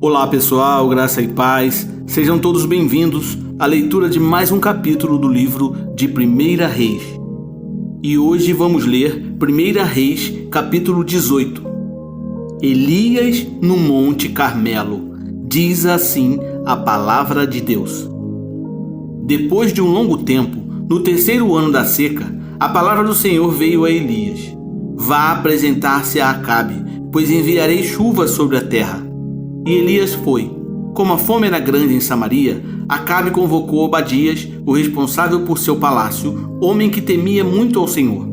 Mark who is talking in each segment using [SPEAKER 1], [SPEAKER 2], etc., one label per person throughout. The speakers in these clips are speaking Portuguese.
[SPEAKER 1] Olá pessoal, graça e paz, sejam todos bem-vindos à leitura de mais um capítulo do livro de 1 Reis. E hoje vamos ler 1 Reis, capítulo 18. Elias no Monte Carmelo, diz assim a palavra de Deus. Depois de um longo tempo, no terceiro ano da seca, a palavra do Senhor veio a Elias. Vá apresentar-se a Acabe, pois enviarei chuva sobre a terra. E Elias foi. Como a fome era grande em Samaria, Acabe convocou Obadias, o responsável por seu palácio, homem que temia muito ao Senhor.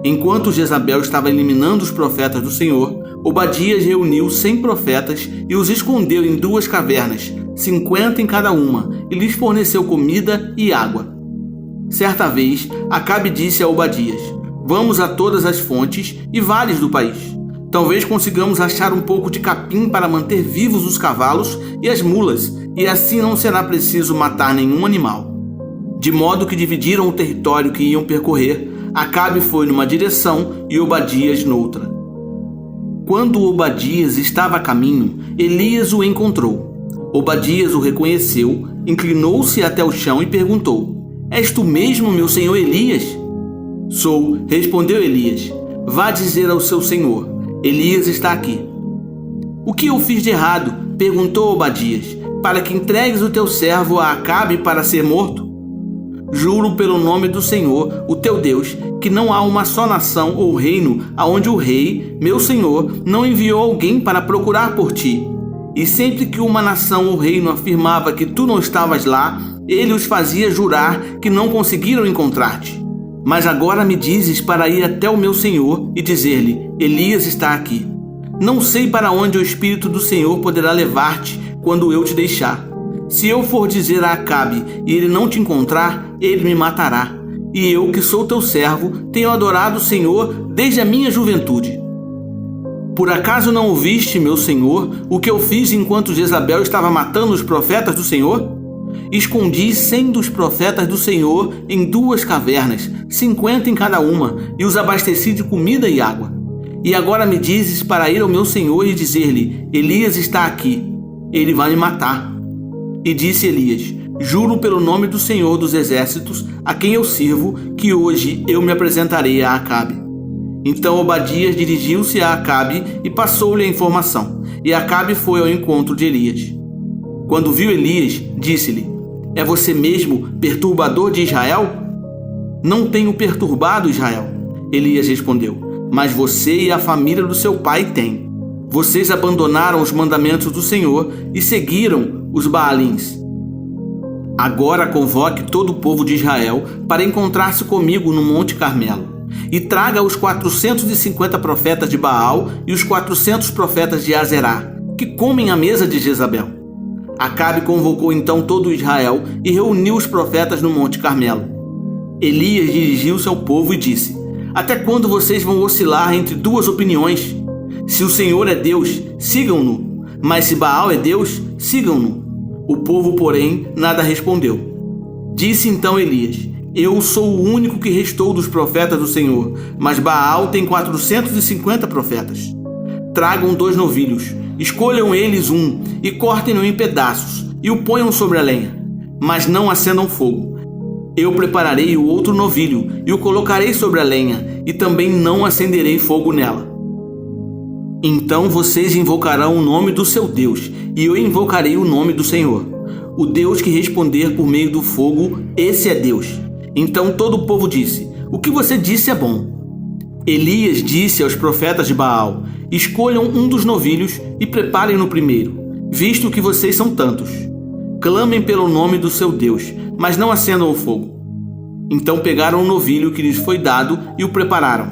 [SPEAKER 1] Enquanto Jezabel estava eliminando os profetas do Senhor, Obadias reuniu 100 profetas e os escondeu em 2 cavernas, 50 em cada uma, e lhes forneceu comida e água. Certa vez, Acabe disse a Obadias: "Vamos a todas as fontes e vales do país. Talvez consigamos achar um pouco de capim para manter vivos os cavalos e as mulas, e assim não será preciso matar nenhum animal." De modo que dividiram o território que iam percorrer. Acabe foi numa direção e Obadias noutra. Quando Obadias estava a caminho, Elias o encontrou. Obadias o reconheceu, inclinou-se até o chão e perguntou: "És tu mesmo, meu senhor Elias?" "Sou", respondeu Elias. "Vá dizer ao seu senhor: Elias está aqui." "O que eu fiz de errado?" perguntou Obadias, "para que entregues o teu servo a Acabe para ser morto?" "Juro pelo nome do Senhor, o teu Deus, que não há uma só nação ou reino aonde o rei, meu senhor, não enviou alguém para procurar por ti. E sempre que uma nação ou reino afirmava que tu não estavas lá, ele os fazia jurar que não conseguiram encontrar-te. Mas agora me dizes para ir até o meu senhor e dizer-lhe: Elias está aqui. Não sei para onde o Espírito do Senhor poderá levar-te quando eu te deixar. Se eu for dizer a Acabe e ele não te encontrar, ele me matará. E eu, que sou teu servo, tenho adorado o Senhor desde a minha juventude. Por acaso não ouviste, meu senhor, o que eu fiz enquanto Jezabel estava matando os profetas do Senhor? Escondi 100 dos profetas do Senhor em 2 cavernas, 50 em cada uma, e os abasteci de comida e água. E agora me dizes para ir ao meu senhor e dizer-lhe: Elias está aqui. Ele vai me matar." E disse Elias: "Juro pelo nome do Senhor dos exércitos, a quem eu sirvo, que hoje eu me apresentarei a Acabe." Então Obadias dirigiu-se a Acabe e passou-lhe a informação, e Acabe foi ao encontro de Elias. Quando viu Elias, disse-lhe: "É você mesmo, perturbador de Israel?" "Não tenho perturbado Israel", Elias respondeu, "mas você e a família do seu pai têm. Vocês abandonaram os mandamentos do Senhor e seguiram os Baalins. Agora convoque todo o povo de Israel para encontrar-se comigo no Monte Carmelo, e traga os 450 profetas de Baal e os 400 profetas de Azerá, que comem à mesa de Jezabel." Acabe convocou então todo Israel e reuniu os profetas no Monte Carmelo. Elias dirigiu-se ao povo e disse: "Até quando vocês vão oscilar entre 2 opiniões? Se o Senhor é Deus, sigam-no, mas se Baal é Deus, sigam-no." O povo, porém, nada respondeu. Disse então Elias: "Eu sou o único que restou dos profetas do Senhor, mas Baal tem 450 profetas. Tragam 2 novilhos, escolham eles um e cortem-no em pedaços e o ponham sobre a lenha, mas não acendam fogo. Eu prepararei o outro novilho e o colocarei sobre a lenha, e também não acenderei fogo nela. Então vocês invocarão o nome do seu Deus, e eu invocarei o nome do Senhor. O Deus que responder por meio do fogo, esse é Deus." Então todo o povo disse: "O que você disse é bom." Elias disse aos profetas de Baal: "Escolham um dos novilhos e preparem-no primeiro, visto que vocês são tantos. Clamem pelo nome do seu Deus, mas não acendam o fogo." Então pegaram o novilho que lhes foi dado e o prepararam,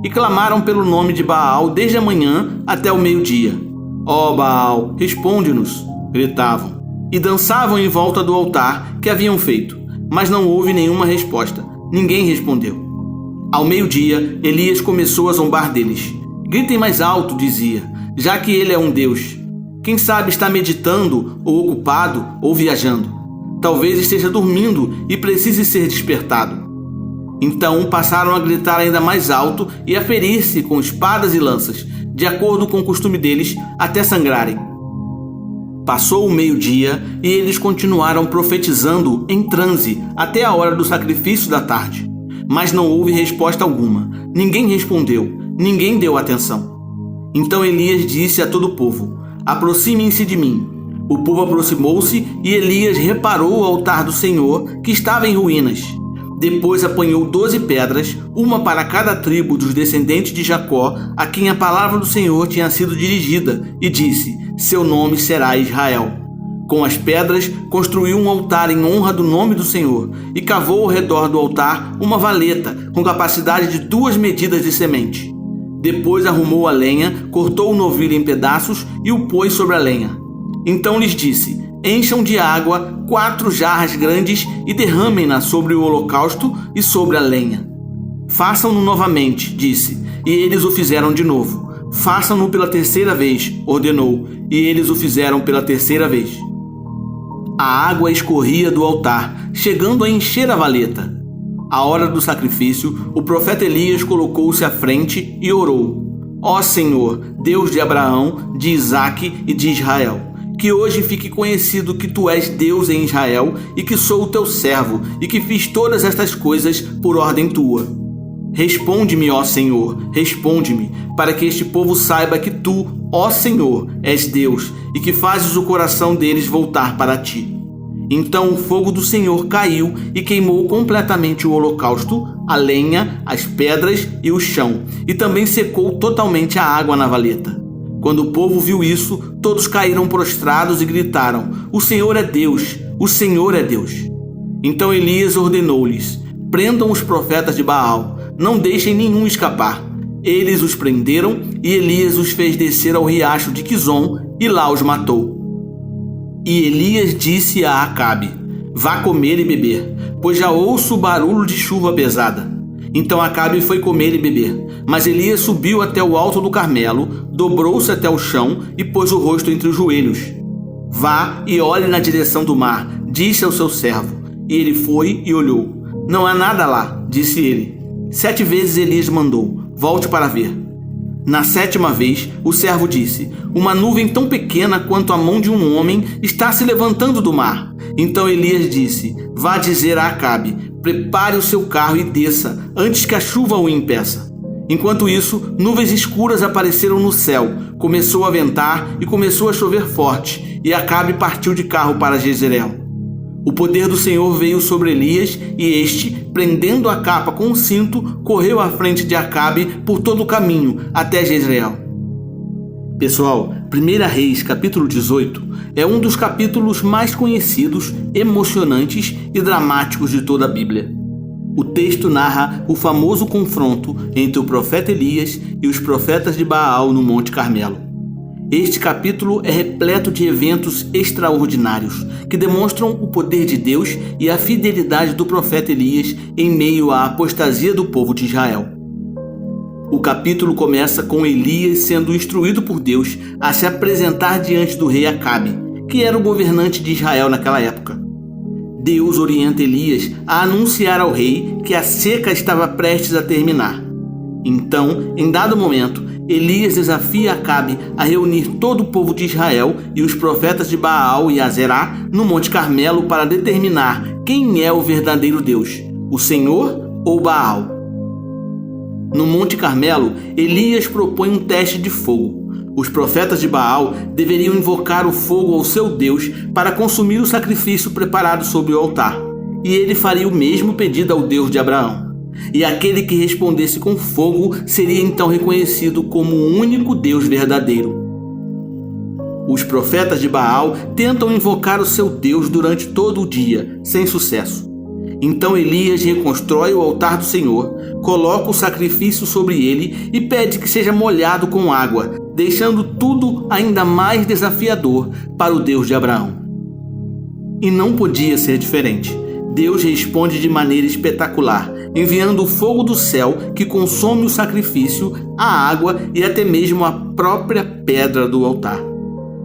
[SPEAKER 1] e clamaram pelo nome de Baal desde a manhã até o meio-dia. "Ó Baal, responde-nos!" gritavam, e dançavam em volta do altar que haviam feito, mas não houve nenhuma resposta. Ninguém respondeu. Ao meio-dia, Elias começou a zombar deles. "Gritem mais alto", dizia, "já que ele é um Deus. Quem sabe está meditando, ou ocupado, ou viajando. Talvez esteja dormindo e precise ser despertado." Então passaram a gritar ainda mais alto e a ferir-se com espadas e lanças, de acordo com o costume deles, até sangrarem. Passou o meio-dia e eles continuaram profetizando em transe até a hora do sacrifício da tarde. Mas não houve resposta alguma. Ninguém respondeu, ninguém deu atenção. Então Elias disse a todo o povo: aproximem-se de mim. O povo aproximou-se e Elias reparou o altar do Senhor, que estava em ruínas. Depois apanhou 12 pedras, uma para cada tribo dos descendentes de Jacó, a quem a palavra do Senhor tinha sido dirigida, e disse: seu nome será Israel. Com as pedras, construiu um altar em honra do nome do Senhor e cavou ao redor do altar uma valeta com capacidade de 2 medidas de semente. Depois arrumou a lenha, cortou o novilho em pedaços e o pôs sobre a lenha. Então lhes disse: encham de água 4 jarras grandes e derramem-na sobre o holocausto e sobre a lenha. Façam-no novamente, disse, e eles o fizeram de novo. Façam-no pela 3ª vez, ordenou, e eles o fizeram pela 3ª vez. A água escorria do altar, chegando a encher a valeta. À hora do sacrifício, o profeta Elias colocou-se à frente e orou: ó Senhor, Deus de Abraão, de Isaque e de Israel, que hoje fique conhecido que tu és Deus em Israel e que sou o teu servo e que fiz todas estas coisas por ordem tua. Responde-me, ó Senhor, responde-me, para que este povo saiba que tu, ó Senhor, és Deus e que fazes o coração deles voltar para ti. Então o fogo do Senhor caiu e queimou completamente o holocausto, a lenha, as pedras e o chão, e também secou totalmente a água na valeta. Quando o povo viu isso, todos caíram prostrados e gritaram: o Senhor é Deus, o Senhor é Deus. Então Elias ordenou-lhes: prendam os profetas de Baal, não deixem nenhum escapar. Eles os prenderam e Elias os fez descer ao riacho de Quizon e lá os matou. E Elias disse a Acabe: vá comer e beber, pois já ouço o barulho de chuva pesada. Então Acabe foi comer e beber, mas Elias subiu até o alto do Carmelo, dobrou-se até o chão e pôs o rosto entre os joelhos. Vá e olhe na direção do mar, disse ao seu servo. E ele foi e olhou. Não há nada lá, disse ele. 7 vezes Elias mandou: volte para ver. Na 7ª vez, o servo disse: uma nuvem tão pequena quanto a mão de um homem está se levantando do mar. Então Elias disse: vá dizer a Acabe: prepare o seu carro e desça, antes que a chuva o impeça. Enquanto isso, nuvens escuras apareceram no céu, começou a ventar e começou a chover forte, e Acabe partiu de carro para Jezreel. O poder do Senhor veio sobre Elias, e este, prendendo a capa com um cinto, correu à frente de Acabe por todo o caminho até Jezreel. Pessoal, 1 Reis, capítulo 18, é um dos capítulos mais conhecidos, emocionantes e dramáticos de toda a Bíblia. O texto narra o famoso confronto entre o profeta Elias e os profetas de Baal no Monte Carmelo. Este capítulo é repleto de eventos extraordinários que demonstram o poder de Deus e a fidelidade do profeta Elias em meio à apostasia do povo de Israel. O capítulo começa com Elias sendo instruído por Deus a se apresentar diante do rei Acabe, que era o governante de Israel naquela época. Deus orienta Elias a anunciar ao rei que a seca estava prestes a terminar. Então, em dado momento, Elias desafia Acabe a reunir todo o povo de Israel e os profetas de Baal e Azerá no Monte Carmelo para determinar quem é o verdadeiro Deus, o Senhor ou Baal. No Monte Carmelo, Elias propõe um teste de fogo. Os profetas de Baal deveriam invocar o fogo ao seu Deus para consumir o sacrifício preparado sobre o altar, e ele faria o mesmo pedido ao Deus de Abraão. E aquele que respondesse com fogo seria então reconhecido como o único Deus verdadeiro. Os profetas de Baal tentam invocar o seu Deus durante todo o dia, sem sucesso. Então Elias reconstrói o altar do Senhor, coloca o sacrifício sobre ele e pede que seja molhado com água, deixando tudo ainda mais desafiador para o Deus de Abraão. E não podia ser diferente. Deus responde de maneira espetacular, enviando o fogo do céu que consome o sacrifício, a água e até mesmo a própria pedra do altar.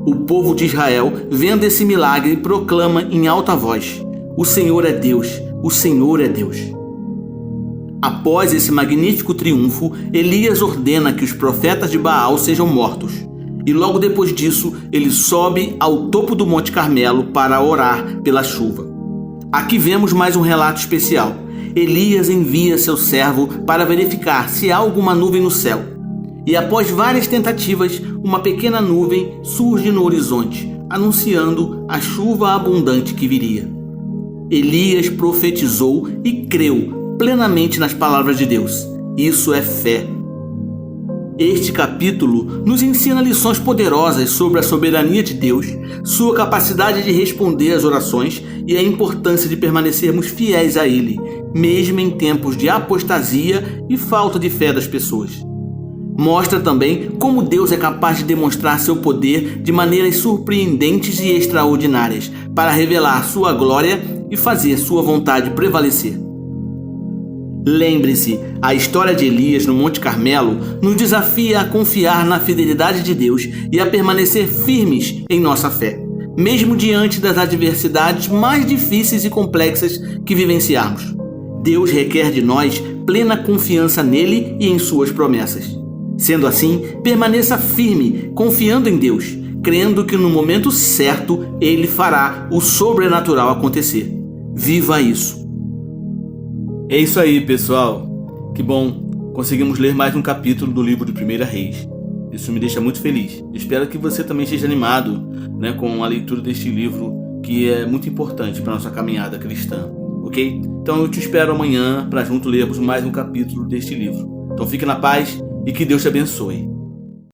[SPEAKER 1] O povo de Israel, vendo esse milagre, proclama em alta voz: o Senhor é Deus, o Senhor é Deus. Após esse magnífico triunfo, Elias ordena que os profetas de Baal sejam mortos. E logo depois disso, ele sobe ao topo do Monte Carmelo para orar pela chuva. Aqui vemos mais um relato especial. Elias envia seu servo para verificar se há alguma nuvem no céu. E após várias tentativas, uma pequena nuvem surge no horizonte, anunciando a chuva abundante que viria. Elias profetizou e creu plenamente nas palavras de Deus. Isso é fé. Este capítulo nos ensina lições poderosas sobre a soberania de Deus, sua capacidade de responder às orações e a importância de permanecermos fiéis a Ele, mesmo em tempos de apostasia e falta de fé das pessoas. Mostra também como Deus é capaz de demonstrar seu poder de maneiras surpreendentes e extraordinárias para revelar sua glória e fazer sua vontade prevalecer. Lembre-se, a história de Elias no Monte Carmelo nos desafia a confiar na fidelidade de Deus e a permanecer firmes em nossa fé, mesmo diante das adversidades mais difíceis e complexas que vivenciarmos. Deus requer de nós plena confiança nele e em suas promessas. Sendo assim, permaneça firme, confiando em Deus, crendo que no momento certo Ele fará o sobrenatural acontecer. Viva isso! É isso aí, pessoal. Que bom, conseguimos ler mais um capítulo do livro de 1 Reis. Isso me deixa muito feliz. Espero que você também esteja animado, com a leitura deste livro, que é muito importante para a nossa caminhada cristã, ok? Então eu te espero amanhã para junto lermos mais um capítulo deste livro. Então fique na paz e que Deus te abençoe.